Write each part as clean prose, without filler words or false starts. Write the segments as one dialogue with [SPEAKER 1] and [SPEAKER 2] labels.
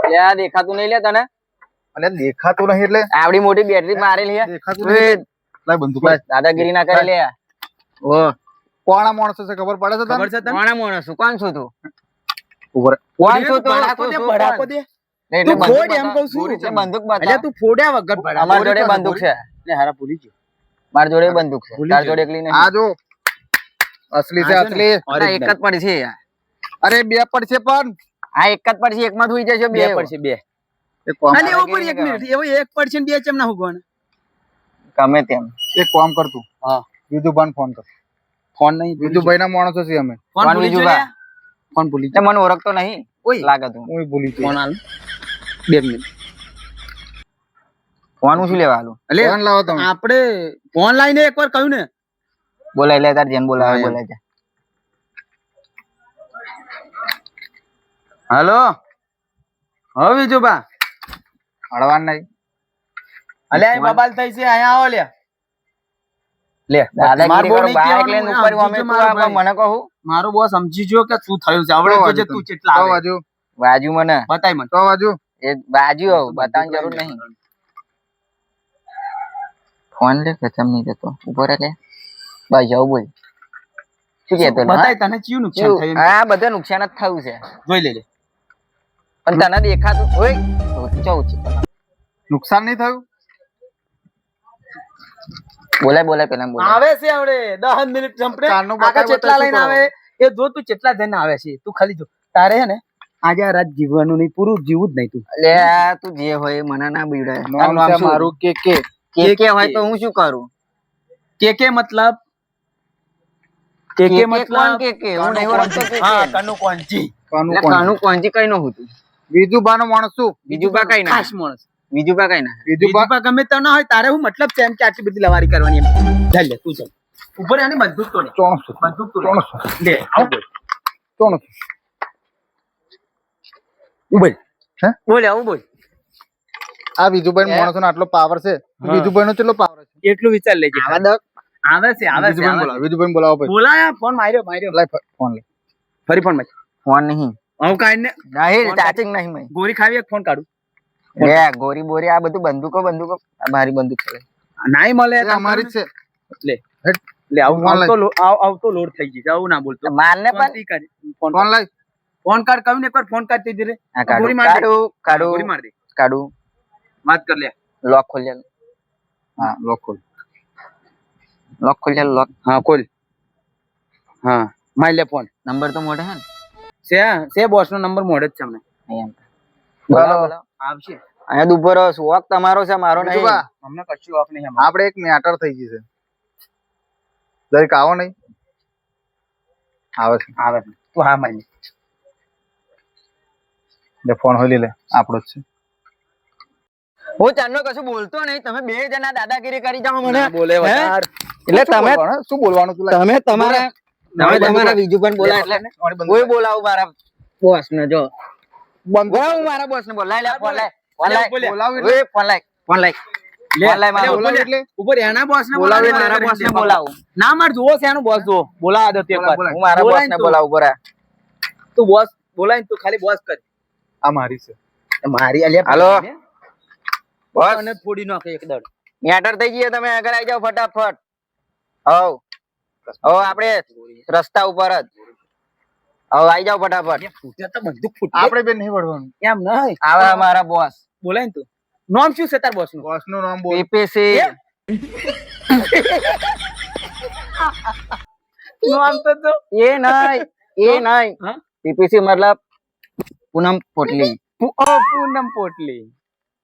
[SPEAKER 1] યાર દેખાતું નહીં લે તને
[SPEAKER 2] અલે દેખાતું નહીં એટલે
[SPEAKER 1] આવડી મોટી બેટરી મારેલી છે
[SPEAKER 2] દેખાતું નહીં લાય બંદૂક
[SPEAKER 1] બસ દાદાગીરી ના કરે લે ઓ
[SPEAKER 2] કોણા માણસો છે ખબર પડે છે તને
[SPEAKER 3] ખબર છે તને
[SPEAKER 1] કોણ માણસ છું કોણ છું તું
[SPEAKER 2] ઉપર
[SPEAKER 1] કોણ છું તું
[SPEAKER 3] ભડાકો દે ભડાકો દે
[SPEAKER 1] એટલે
[SPEAKER 3] તું ફોડ એમ કહું છું
[SPEAKER 1] એટલે બંદૂક બતા
[SPEAKER 3] એટલે તું ફોડ્યા વગર ભડાકો
[SPEAKER 1] અમાર જોડે બંદૂક છે
[SPEAKER 3] ને હારા ભૂલી ગયો
[SPEAKER 1] માર જોડે બંદૂક છે તાર જોડે એકલી નહીં
[SPEAKER 2] આ જો અસલી છે અસલી
[SPEAKER 1] આ એક જ પડી છે યાર
[SPEAKER 2] અરે બે પડશે પણ
[SPEAKER 1] આ એક જ પડી છે એકમાં સુઈ જશે બે
[SPEAKER 3] પડશે બે
[SPEAKER 2] એક કામ
[SPEAKER 3] અને ઉપર 1 મિનિટ એવો 1% બે ચમ ના હોગવાના
[SPEAKER 1] ગમે તેમ
[SPEAKER 2] એક કામ કર તું
[SPEAKER 3] હા
[SPEAKER 2] વિધુભાઈ ફોન કર
[SPEAKER 3] ફોન નહીં
[SPEAKER 2] વિધુભાઈ ના માણસો છે અમે
[SPEAKER 3] ફોન
[SPEAKER 1] ફોન
[SPEAKER 3] ભૂલી
[SPEAKER 1] બીજું
[SPEAKER 3] ગયો
[SPEAKER 1] બા.
[SPEAKER 3] ફોન ભૂલી
[SPEAKER 1] તે મને ઓળખતો નહીં
[SPEAKER 3] ઓય
[SPEAKER 1] લાગે તું
[SPEAKER 2] હું ભૂલી ગયો
[SPEAKER 3] ફોન આલ 2 મિનિટ
[SPEAKER 1] ફોન શું લેવા આલું
[SPEAKER 3] એટલે
[SPEAKER 2] ફોન લાવો તમે
[SPEAKER 3] આપણે ફોન લાઈને એકવાર કહ્યું ને
[SPEAKER 1] બોલાય લે તાર જેન બોલાવે બોલાય છે
[SPEAKER 3] હાલો હવે વિજુબા
[SPEAKER 2] હળવાન નહીં
[SPEAKER 3] અલે આ બબાલ થઈ છે અહીંયા આવો લે
[SPEAKER 1] લે દાદાગીરી
[SPEAKER 3] માર
[SPEAKER 1] કરો
[SPEAKER 3] બોલ
[SPEAKER 1] બાઈક
[SPEAKER 3] નહીં
[SPEAKER 1] લઈને ઉપર અમે
[SPEAKER 3] કહેવાનું,
[SPEAKER 1] તું આ
[SPEAKER 3] ભાઈ.
[SPEAKER 1] મને કહું
[SPEAKER 3] મારો બોસ સમજી જો કે શું થયું છે આવડે
[SPEAKER 2] તો
[SPEAKER 3] જોજે
[SPEAKER 2] વાજુ
[SPEAKER 3] તું
[SPEAKER 2] તમે.
[SPEAKER 3] કેટલા
[SPEAKER 2] તો
[SPEAKER 3] આવે
[SPEAKER 2] બાજુ
[SPEAKER 1] બાજુ મને
[SPEAKER 3] બતાય મને
[SPEAKER 2] તો બાજુ
[SPEAKER 1] એ બાજુ બતાવવાની જરૂર નહીં ફોન લે ખતમ નહીં જતો ઉપર લે બસ જાવ બોલ શું કહેતો લે,
[SPEAKER 3] બતાય તને ચિયું નુકસાન
[SPEAKER 1] હા?
[SPEAKER 3] થયું એમ
[SPEAKER 1] હા બધા નુકસાન જ થયું છે
[SPEAKER 3] જોઈ લેજે
[SPEAKER 1] પણ તને દેખાતું ઓય ચૌ છે
[SPEAKER 2] નુકસાન નહીં થયું
[SPEAKER 1] બોલાય બોલાય પેલા બોલાય
[SPEAKER 3] આવે છે આવડે 10 મિનિટ જંપને
[SPEAKER 2] કારનું
[SPEAKER 3] આગળ
[SPEAKER 2] બતાય
[SPEAKER 3] કેટલા
[SPEAKER 2] બતાય
[SPEAKER 3] લઈને
[SPEAKER 2] શું
[SPEAKER 3] આવે એ જો તું કેટલા જઈને આવે છે તું ખાલી જો તારે હે ને આજે આ રાત જીવવાનું નહીં પૂરું જીવું જ નહીં તું
[SPEAKER 1] લે આ તું જે હોય એ મને ના બીવડાય તારું
[SPEAKER 2] નામ
[SPEAKER 1] નામ
[SPEAKER 2] છે
[SPEAKER 1] શું?
[SPEAKER 2] મારું કે
[SPEAKER 1] કે હોય તો હું શું કરું
[SPEAKER 3] કે મતલબ કે
[SPEAKER 1] કે
[SPEAKER 3] મતલબ
[SPEAKER 1] કોણ કે હું નહીં ઓળખતો કે
[SPEAKER 3] હા
[SPEAKER 1] કે.
[SPEAKER 3] કનુ કોંજી
[SPEAKER 2] કાનું
[SPEAKER 1] એટલે
[SPEAKER 2] કોણ
[SPEAKER 1] કાનું કોંજી કઈ નો હતું
[SPEAKER 2] વિધુભા નો માણસ શું
[SPEAKER 1] બીજું બા કઈ ના
[SPEAKER 3] ખાસ માણસ
[SPEAKER 1] બીજું બા કઈ ના
[SPEAKER 2] વિધુભા
[SPEAKER 3] બીજું ગમે તો ના હોય તારે હું મતલબ છે એમ કે આટલી બધી લવારી કરવાની એમ જા લે તું ચાલ ઉપર આની બંદૂક તો લે
[SPEAKER 2] ચોણસો
[SPEAKER 3] બંદૂક તો લે
[SPEAKER 2] ચોણસો
[SPEAKER 3] લે આવ બોલ
[SPEAKER 2] ચોણસો
[SPEAKER 3] બોલ
[SPEAKER 2] હે
[SPEAKER 3] બોલ આવું બોલ
[SPEAKER 2] આ વિધુભાઈ માણસો નો આટલો પાવર છે વિધુભાઈ નો કેટલો પાવર છે
[SPEAKER 3] એટલું વિચાર લેજે આવે છે
[SPEAKER 2] વિધુભાઈ બોલાવો વિધુભાઈ બોલાવો ભાઈ
[SPEAKER 3] બોલાયા ફોન માર્યો
[SPEAKER 2] લાય ફોન લે
[SPEAKER 3] ફરી ફોન માર
[SPEAKER 1] ફોન નહીં
[SPEAKER 3] હું કાઈ ને
[SPEAKER 1] નહીં ચાર્જિંગ નહીં મેં
[SPEAKER 3] ગોરી ખાવી એક ફોન કાઢું
[SPEAKER 1] લે ગોરી બોરી આ બધું બંદૂકો આ મારી બંદૂક છે
[SPEAKER 3] નાઈ મળે
[SPEAKER 2] એ અમારી જ છે
[SPEAKER 3] લે
[SPEAKER 2] હેટ.
[SPEAKER 3] લે આવું
[SPEAKER 2] ફોન લઈ.
[SPEAKER 3] આવતો લોડ થઈ ગઈ આવું ના બોલતો
[SPEAKER 1] માર ને પણ
[SPEAKER 3] ફોન કાઢ ફોન
[SPEAKER 2] ફોન લાય
[SPEAKER 3] ફોન કાર્ડ કહ્યું ને એકવાર ફોન કાર્ડ દે રે
[SPEAKER 1] આ
[SPEAKER 3] ગોરી
[SPEAKER 1] કાઢું
[SPEAKER 3] માર દે
[SPEAKER 1] કાઢું
[SPEAKER 3] ગોરી માર દે
[SPEAKER 1] કાઢું
[SPEAKER 3] વાત કર લે
[SPEAKER 1] લોક ખોલ લે
[SPEAKER 2] હા લોક ખોલ
[SPEAKER 1] લોક ખોલ લે લોક
[SPEAKER 3] હા ખોલ હા માર લે ફોન
[SPEAKER 1] નંબર તો મોઢે હે ને
[SPEAKER 3] છે બોસ નો નંબર મોડે જ છે અમને
[SPEAKER 1] અહીંયા બોલો બોલો
[SPEAKER 3] આવશે
[SPEAKER 1] અહીંયા દુબરો શોખ તમારો છે મારો નહીં
[SPEAKER 2] વિધુભા,
[SPEAKER 3] અમને કશું ઓફ નહીં અમારે.
[SPEAKER 2] આપણે એક મેટર થઈ ગઈ છે જરીક આવો નહીં આવે છે
[SPEAKER 3] આવે છે. તું હા મારી
[SPEAKER 2] લે ફોન હોલી લે આપણો જ છે
[SPEAKER 1] હું ચાંદનો કશું બોલતો નહીં તમે બે જણા દાદાગીરી કરી જાઓ મને
[SPEAKER 3] બોલે
[SPEAKER 1] હે?
[SPEAKER 3] વધાર
[SPEAKER 1] એટલે
[SPEAKER 2] શું
[SPEAKER 1] તમે
[SPEAKER 2] બોલવાનું? શું બોલવાનું તું
[SPEAKER 1] તમે તમારા તમે તમારા બીજું પણ બોલા એટલે
[SPEAKER 2] મારી બંદૂક
[SPEAKER 1] કોઈ બોલાવું મારા બોસ ને જો
[SPEAKER 2] બંદૂક
[SPEAKER 1] હું મારા બોસ ને બોલાય લે ફોન લાય ફોન લાય
[SPEAKER 2] બોલાવ એટલે
[SPEAKER 1] ઓય ફોન લાય ફોન લાય
[SPEAKER 3] લે,
[SPEAKER 1] ફોન લાય મારો
[SPEAKER 2] બોલાવ એટલે
[SPEAKER 3] ઉપર એના બોસ ને
[SPEAKER 1] બોલાવે
[SPEAKER 3] બોલાવે
[SPEAKER 1] મારા બોસ ને બોલાવું
[SPEAKER 3] ના માર જુઓ છે એનું બોસ જુઓ બોલા દો તે
[SPEAKER 2] બોલાય, બોલાય.
[SPEAKER 1] હું મારા બોસ ને બોલાવું બરા
[SPEAKER 3] તું બોસ બોલાય ને તું ખાલી બોસ કર
[SPEAKER 2] આ મારી છે
[SPEAKER 3] મારી અલ્યા
[SPEAKER 1] હાલો. બોસ
[SPEAKER 3] અને ફોડી નાખે એક દડ
[SPEAKER 1] મેટર થઈ ગઈ તમે આગળ આવી જાઓ ફટાફટ હવ હવ આપણે રસ્તા ઉપર જ હવ આવી જાઓ ફટાફટ
[SPEAKER 3] ફૂટ્યા તો બંદૂક ફૂટ
[SPEAKER 2] આપણે બે નહીં વળવાનું
[SPEAKER 3] એમ નહીં
[SPEAKER 1] આવે મારા બોસ
[SPEAKER 3] બોલાય ને તું નામ શું છે તાર બોસ નું
[SPEAKER 2] બોસ નું નામ બોલ
[SPEAKER 1] પીપીસી
[SPEAKER 3] નામ તો
[SPEAKER 1] એ નહીં
[SPEAKER 3] હા
[SPEAKER 1] પીપીસી મતલબ પૂનમ પોટલી
[SPEAKER 3] પૂનમ પોટલી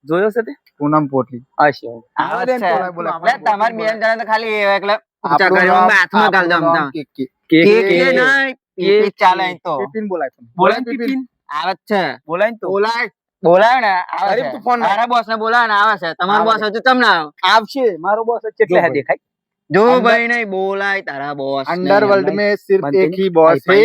[SPEAKER 3] જોયો છે તે
[SPEAKER 2] પૂનમ પોટલી
[SPEAKER 3] હશે
[SPEAKER 1] આવે
[SPEAKER 3] બેન,
[SPEAKER 1] છે.
[SPEAKER 3] બોલાય, બોલાય.
[SPEAKER 1] લે, તમારે બે જણા તો ખાલી એવા એટલે ઊંચા
[SPEAKER 2] આપણું
[SPEAKER 1] કરીને
[SPEAKER 2] નામ-
[SPEAKER 1] હાથમાં ગાલ દો
[SPEAKER 2] આપણું
[SPEAKER 1] આમ
[SPEAKER 2] નામ
[SPEAKER 1] તો.
[SPEAKER 2] કે
[SPEAKER 3] કે
[SPEAKER 1] કે
[SPEAKER 3] કે
[SPEAKER 1] નહીં, પીપી ચાલે અહીં તો
[SPEAKER 2] પીપીન બોલાય તમે.
[SPEAKER 3] બોલાય ને પિપિન
[SPEAKER 1] આવે જ છે
[SPEAKER 3] બોલાય ને તું
[SPEAKER 2] બોલાય
[SPEAKER 1] બોલાવે ને આવે
[SPEAKER 3] અરે
[SPEAKER 1] છે.
[SPEAKER 3] તું ફોન
[SPEAKER 1] મારા બોસ ને બોલાવે ને આવે છે તમારો બોસ હજુ તમને આવે
[SPEAKER 3] આવશે મારો બોસ કેટલે હે દેખાય
[SPEAKER 1] જો ભાઈ નહીં બોલાય તારા બોસ
[SPEAKER 2] अंडरवर्ल्ड में सिर्फ
[SPEAKER 3] बनते
[SPEAKER 2] एक ही बॉस है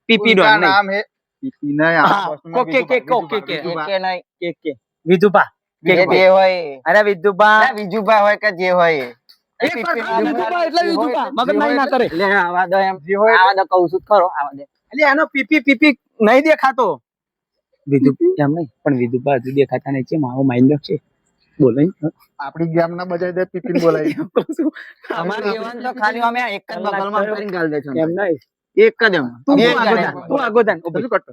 [SPEAKER 3] પીપી
[SPEAKER 2] उनका
[SPEAKER 3] ડોન
[SPEAKER 2] नाम है पीपी नहीं
[SPEAKER 3] हाँ,
[SPEAKER 2] boss નું
[SPEAKER 3] को
[SPEAKER 2] નામ
[SPEAKER 3] के के
[SPEAKER 2] વિજુભા,
[SPEAKER 3] को के के
[SPEAKER 2] વિજુભા.
[SPEAKER 1] કે નહીં
[SPEAKER 3] કે વિધુભા
[SPEAKER 1] કે જે હોય
[SPEAKER 3] અરે વિધુભા
[SPEAKER 1] ના, વિજુભા હોય કે જે હોય
[SPEAKER 3] એક વાર વિધુભા એટલે વિધુભા મગજ નહીં ના કરે
[SPEAKER 1] એટલે આવા દો એમ
[SPEAKER 2] જે હોય
[SPEAKER 1] આવા દો કહું છું જ ખરો આવા દે
[SPEAKER 3] એટલે એનો પીપી પીપી નહીં દેખાતો વિધુ એમ નહીં પણ વિધુ બાજુ દેખાતા નહીં છે મારો માઇન્ડ છે બોલો
[SPEAKER 2] આપડી ગેમ ના બજાય દે પીપીન બોલાવી
[SPEAKER 1] અમારે જીવન તો ખાલી અમે એક જ બગલમાં કરીને ગાલ દે છે
[SPEAKER 3] એમ નહીં
[SPEAKER 1] એક જ એમ
[SPEAKER 3] તું આગો જા, તું આગો જા.
[SPEAKER 2] શું કરતો